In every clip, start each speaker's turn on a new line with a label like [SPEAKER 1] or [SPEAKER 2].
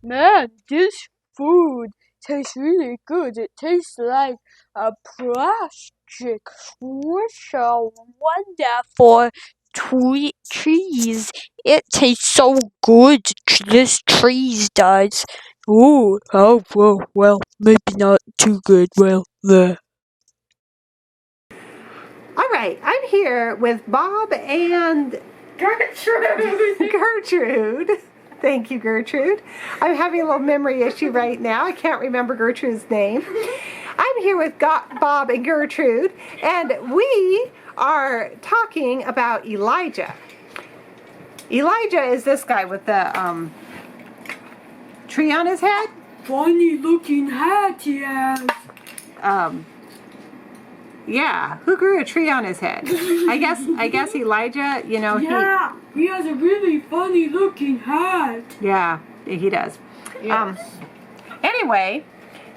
[SPEAKER 1] Man, this food tastes really good. It tastes like a plastic with a wonderful cheese. It tastes so good. This cheese does. Oh, well, maybe not too good. Well, there.
[SPEAKER 2] All right, I'm here with Bob and Gertrude. Thank you, Gertrude. I'm having a little memory issue right now. I can't remember Gertrude's name. I'm here with Bob and Gertrude, and we are talking about Elijah. Elijah is this guy with the tree on his head.
[SPEAKER 1] Funny looking hat he has.
[SPEAKER 2] Yeah, who grew a tree on his head? I guess Elijah, you know.
[SPEAKER 1] Yeah, he has a really funny looking hat.
[SPEAKER 2] Yeah, he does.
[SPEAKER 1] Yes.
[SPEAKER 2] Anyway,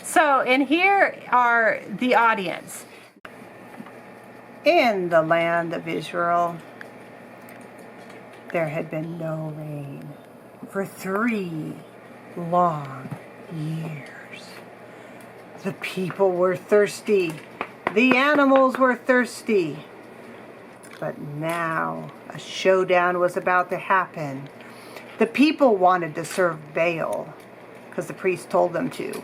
[SPEAKER 2] so and here are the audience. In the land of Israel, there had been no rain for 3 long years. The people were thirsty. The animals were thirsty. But now a showdown was about to happen. The people wanted to serve Baal because the priest told them to.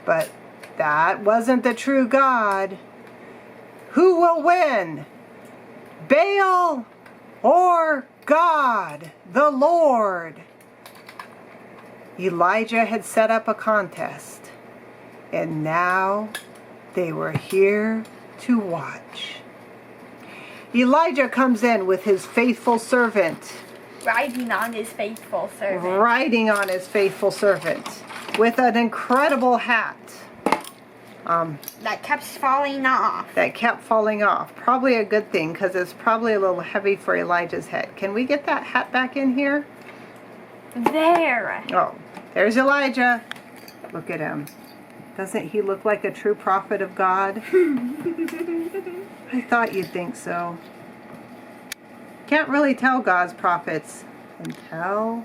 [SPEAKER 2] But that wasn't the true God. Who will win? Baal or God, the Lord? Elijah had set up a contest, and now they were here to watch. Elijah comes in with his faithful servant.
[SPEAKER 3] Riding on his faithful servant.
[SPEAKER 2] Riding on his faithful servant with an incredible hat.
[SPEAKER 3] That kept falling off.
[SPEAKER 2] That kept falling off. Probably a good thing because it's probably a little heavy for Elijah's head. Can we get that hat back in here?
[SPEAKER 3] There.
[SPEAKER 2] Oh, there's Elijah. Look at him. Doesn't he look like a true prophet of God? I thought you'd think so. Can't really tell God's prophets until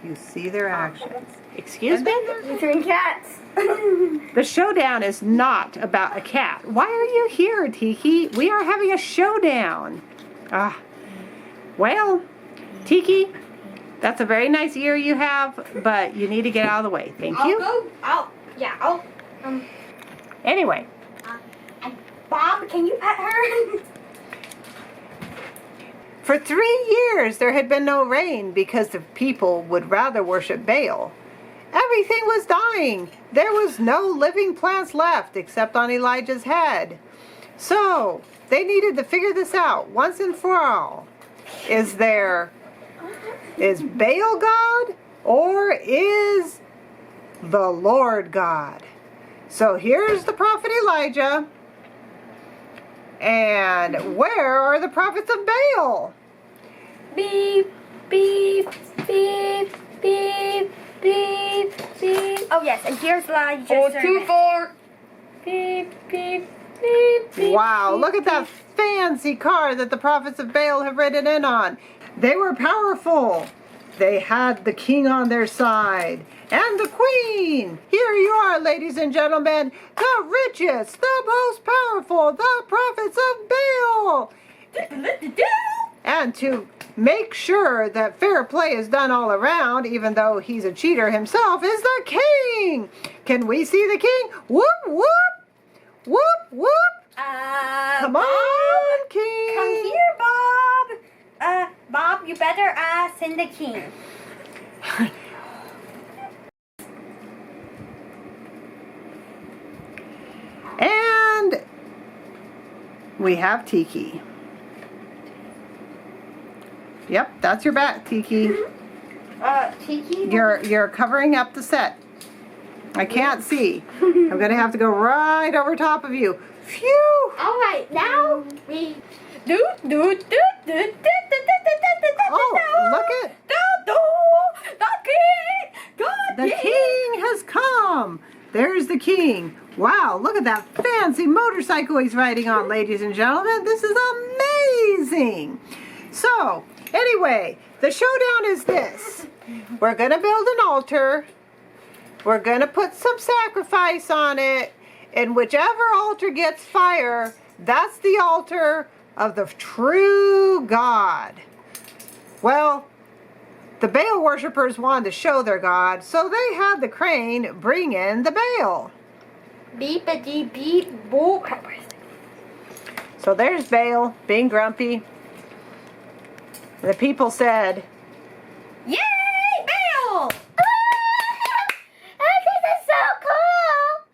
[SPEAKER 2] you see their actions. Excuse me?
[SPEAKER 3] Between cats.
[SPEAKER 2] The showdown is not about a cat. Why are you here, Tiki? We are having a showdown. Well, Tiki, that's a very nice ear you have, but you need to get out of the way. Thank you. Anyway.
[SPEAKER 3] Bob, can you pet her?
[SPEAKER 2] For 3 years there had been no rain because the people would rather worship Baal. Everything was dying. There was no living plants left except on Elijah's head. So they needed to figure this out once and for all. Is Baal God or is the Lord God? So here's the prophet Elijah. And where are the prophets of Baal?
[SPEAKER 3] Beep, beep, beep, beep, beep, beep. Oh yes, and here's Elijah's servant.
[SPEAKER 1] 424.
[SPEAKER 3] Beep, beep, beep, beep.
[SPEAKER 2] Wow, look at that fancy car that the prophets of Baal have ridden in on. They were powerful. They had the king on their side and the queen. Here you are, ladies and gentlemen, the richest, the most powerful, the prophets of Baal. And to make sure that fair play is done all around, even though he's a cheater himself, is the king. Can we see the king? Whoop, whoop, whoop, whoop. Come on, king.
[SPEAKER 3] Come here, Bob. Bob, you better send the king.
[SPEAKER 2] And we have Tiki. Yep, that's your bat, Tiki.
[SPEAKER 3] Tiki?
[SPEAKER 2] You're covering up the set. I can't see. I'm gonna have to go right over top of you. Phew!
[SPEAKER 3] Alright, now we
[SPEAKER 2] Oh, look at the king has come. There's the king. Wow, look at that fancy motorcycle he's riding on, ladies and gentlemen. This is amazing. So, anyway, the showdown is this. We're going to build an altar we're going to put some sacrifice on it. And whichever altar gets fire, that's the altar of the true God. Well, the Baal worshippers wanted to show their God, so they had the crane bring in the Baal.
[SPEAKER 3] Beep-a-dee beep boop.
[SPEAKER 2] So there's Baal being grumpy. And the people said,
[SPEAKER 3] Yay, Baal! This is so cool!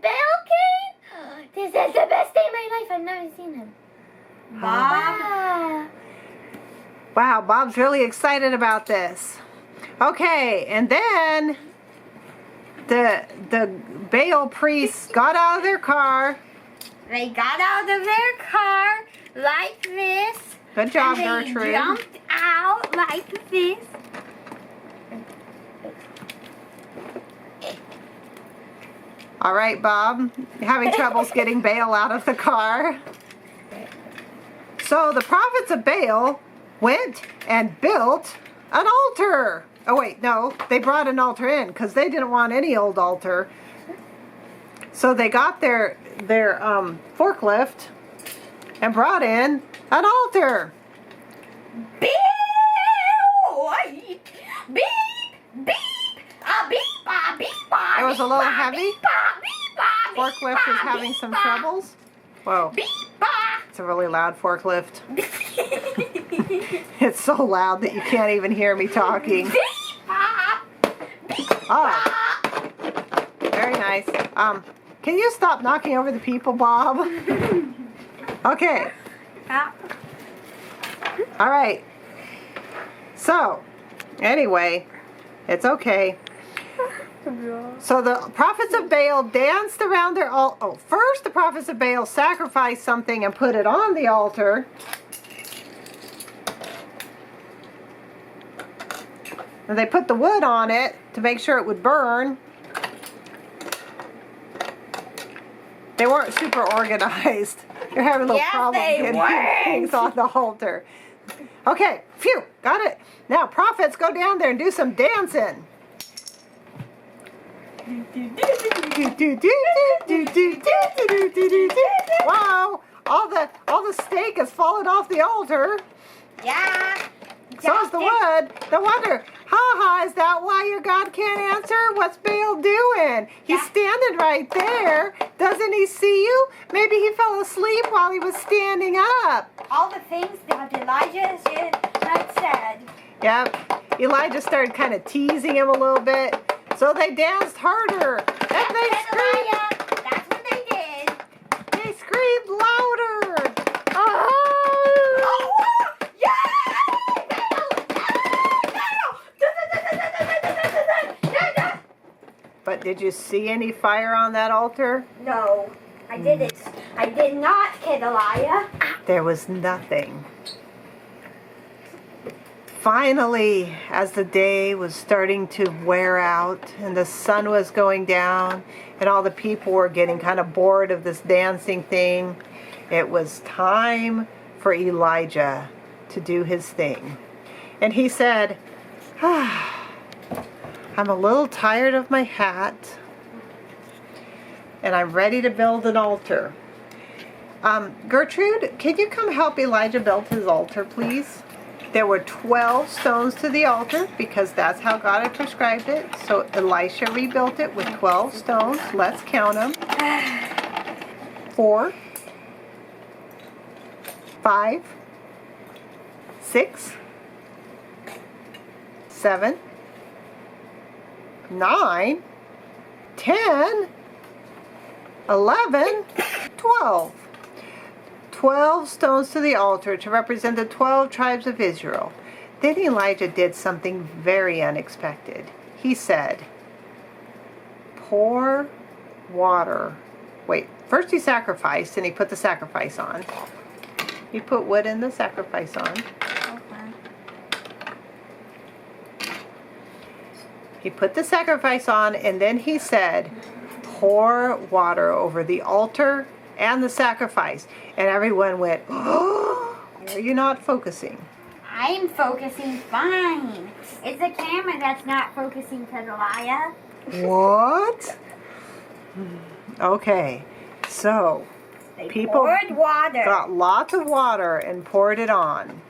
[SPEAKER 3] Baal came? This is the best day of my life. I've never seen him. Wow.
[SPEAKER 2] wow, Bob's really excited about this. Okay, and then the Baal priests got out of their car.
[SPEAKER 3] They got out of their car like this.
[SPEAKER 2] Good job,
[SPEAKER 3] and they
[SPEAKER 2] Gertrude.
[SPEAKER 3] jumped out like this.
[SPEAKER 2] All right, Bob, having troubles getting Baal out of the car. So the prophets of Baal went and built an altar. Oh wait, no, they brought an altar in because they didn't want any old altar. So they got their forklift and brought in an altar.
[SPEAKER 3] Beep! Beep! Beep! Beep! Beep!
[SPEAKER 2] It was a little heavy.
[SPEAKER 3] Beep! Beep!
[SPEAKER 2] Forklift is having some troubles. Whoa,
[SPEAKER 3] Beep!
[SPEAKER 2] it's a really loud forklift. It's so loud that you can't even hear me talking. Oh, very nice. Can you stop knocking over the people, Bob? Okay. All right. So, anyway, it's okay. So the prophets of Baal danced around their altar. Oh, first the prophets of Baal sacrificed something and put it on the altar. And they put the wood on it to make sure it would burn. They weren't super organized. They're having a little problem getting things on the altar. Okay, phew, got it. Now, prophets, go down there and do some dancing. Wow, all the steak has fallen off the altar.
[SPEAKER 3] Yeah.
[SPEAKER 2] So's the wood. No wonder. Ha, is that why your God can't answer? What's Baal doing? He's standing right there. Doesn't he see you? Maybe he fell asleep while he was standing up.
[SPEAKER 3] All the things that Elijah had said.
[SPEAKER 2] Yep. Elijah started kind of teasing him a little bit. So they danced harder. And they screamed.
[SPEAKER 3] Elijah, that's what they did.
[SPEAKER 2] They screamed louder. But did you see any fire on that altar?
[SPEAKER 3] No, I didn't. I did not, Kid Elijah.
[SPEAKER 2] There was nothing. Finally, as the day was starting to wear out and the sun was going down and all the people were getting kind of bored of this dancing thing, it was time for Elijah to do his thing. And he said, I'm a little tired of my hat and I'm ready to build an altar. Gertrude, can you come help Elijah build his altar, please? There were 12 stones to the altar because that's how God had prescribed it. So Elisha rebuilt it with 12 stones. Let's count them. 4, 5, 6, 7, 9, 10, 11, 12. 12 stones to the altar to represent the 12 tribes of Israel. Then Elijah did something very unexpected. He said, pour water. Wait, first he sacrificed and he put the sacrifice on. He put wood in the sacrifice on. He put the sacrifice on and then he said, pour water over the altar and the sacrifice. And everyone went, oh, are you not focusing?
[SPEAKER 3] I'm focusing fine. It's the camera that's not focusing, Kid Elijah.
[SPEAKER 2] What? Okay, so
[SPEAKER 3] They
[SPEAKER 2] people
[SPEAKER 3] poured water.
[SPEAKER 2] got lots of water and poured it on.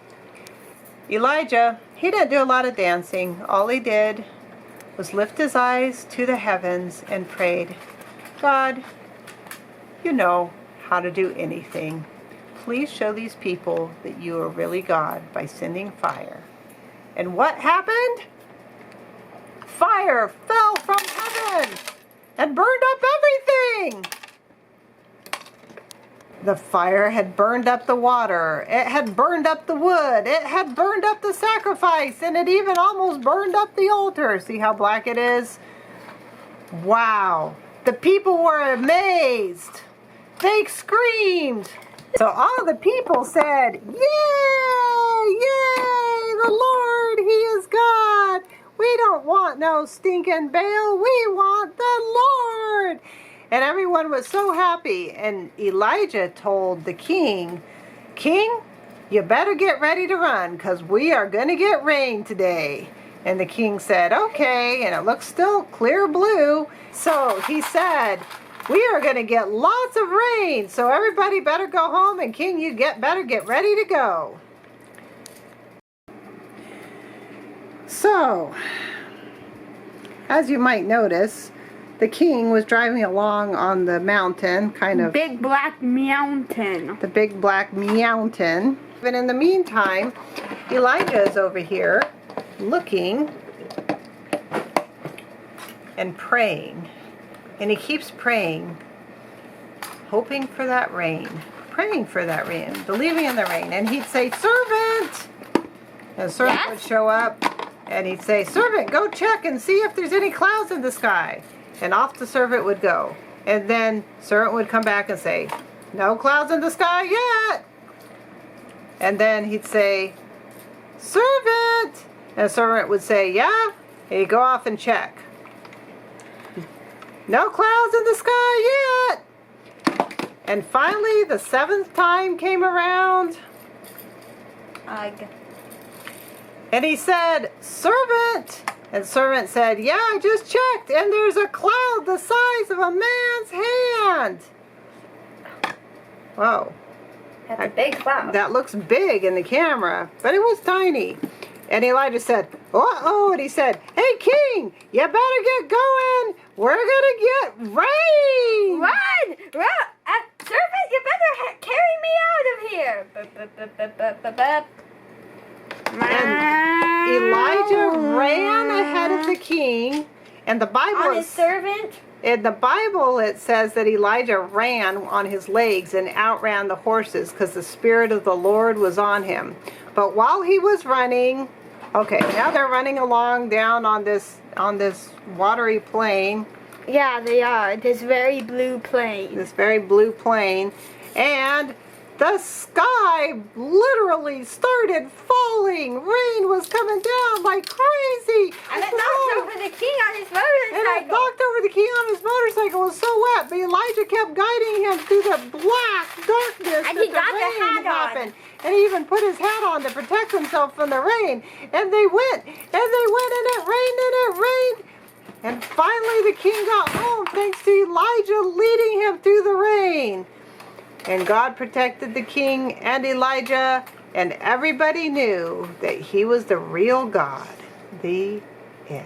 [SPEAKER 2] Elijah, he didn't do a lot of dancing. All he did was lift his eyes to the heavens and prayed, God, you know how to do anything. Please show these people that you are really God by sending fire. And what happened? Fire fell from heaven and burned up everything. The fire had burned up the water. It had burned up the wood. It had burned up the sacrifice. And it even almost burned up the altar. See how black it is? Wow. The people were amazed. They screamed. So all the people said, yay, yay, the Lord, He is God. We don't want no stinking Baal. We want the Lord. And everyone was so happy. And Elijah told the king, King, you better get ready to run because we are going to get rain today. And the king said, okay. And it looks still clear blue. So he said, we are going to get lots of rain. So everybody better go home. And king, you better get ready to go. So, as you might notice, the king was driving along on the mountain, kind of...
[SPEAKER 3] Big black mountain.
[SPEAKER 2] The big black mountain. But in the meantime, Elijah is over here looking and praying. And he keeps praying, hoping for that rain, praying for that rain, believing in the rain. And he'd say, servant! And the servant would show up and he'd say, servant, go check and see if there's any clouds in the sky. And off the servant would go. And then servant would come back and say, no clouds in the sky yet. And then he'd say, servant. And the servant would say, yeah. And he'd go off and check. No clouds in the sky yet. And finally, the 7th time came around. And he said, servant. And the servant said, yeah, I just checked, and there's a cloud the size of a man's hand. Whoa.
[SPEAKER 3] That's a big cloud.
[SPEAKER 2] That looks big in the camera, but it was tiny. And Elijah said, uh-oh, and he said, hey, king, you better get going. We're going to get rain.
[SPEAKER 3] Run! Servant, you better carry me out of here.
[SPEAKER 2] And Elijah ran ahead of the king, and the Bible
[SPEAKER 3] On his servant?
[SPEAKER 2] In the Bible, it says that Elijah ran on his legs and outran the horses because the Spirit of the Lord was on him. But while he was running, okay, now they're running along down on this watery plain.
[SPEAKER 3] Yeah, they are. This very blue plain.
[SPEAKER 2] This very blue plain. And the sky literally started falling. Rain was coming down like crazy.
[SPEAKER 3] And it knocked over the king on his motorcycle.
[SPEAKER 2] And it knocked over the king on his motorcycle. It was so wet, but Elijah kept guiding him through the black darkness.
[SPEAKER 3] And he got the hat
[SPEAKER 2] happened. And he even put his hat on to protect himself from the rain. And they went, and it rained, and it rained. And finally the king got home thanks to Elijah leading him through the rain. And God protected the king and Elijah, and everybody knew that he was the real God. The end.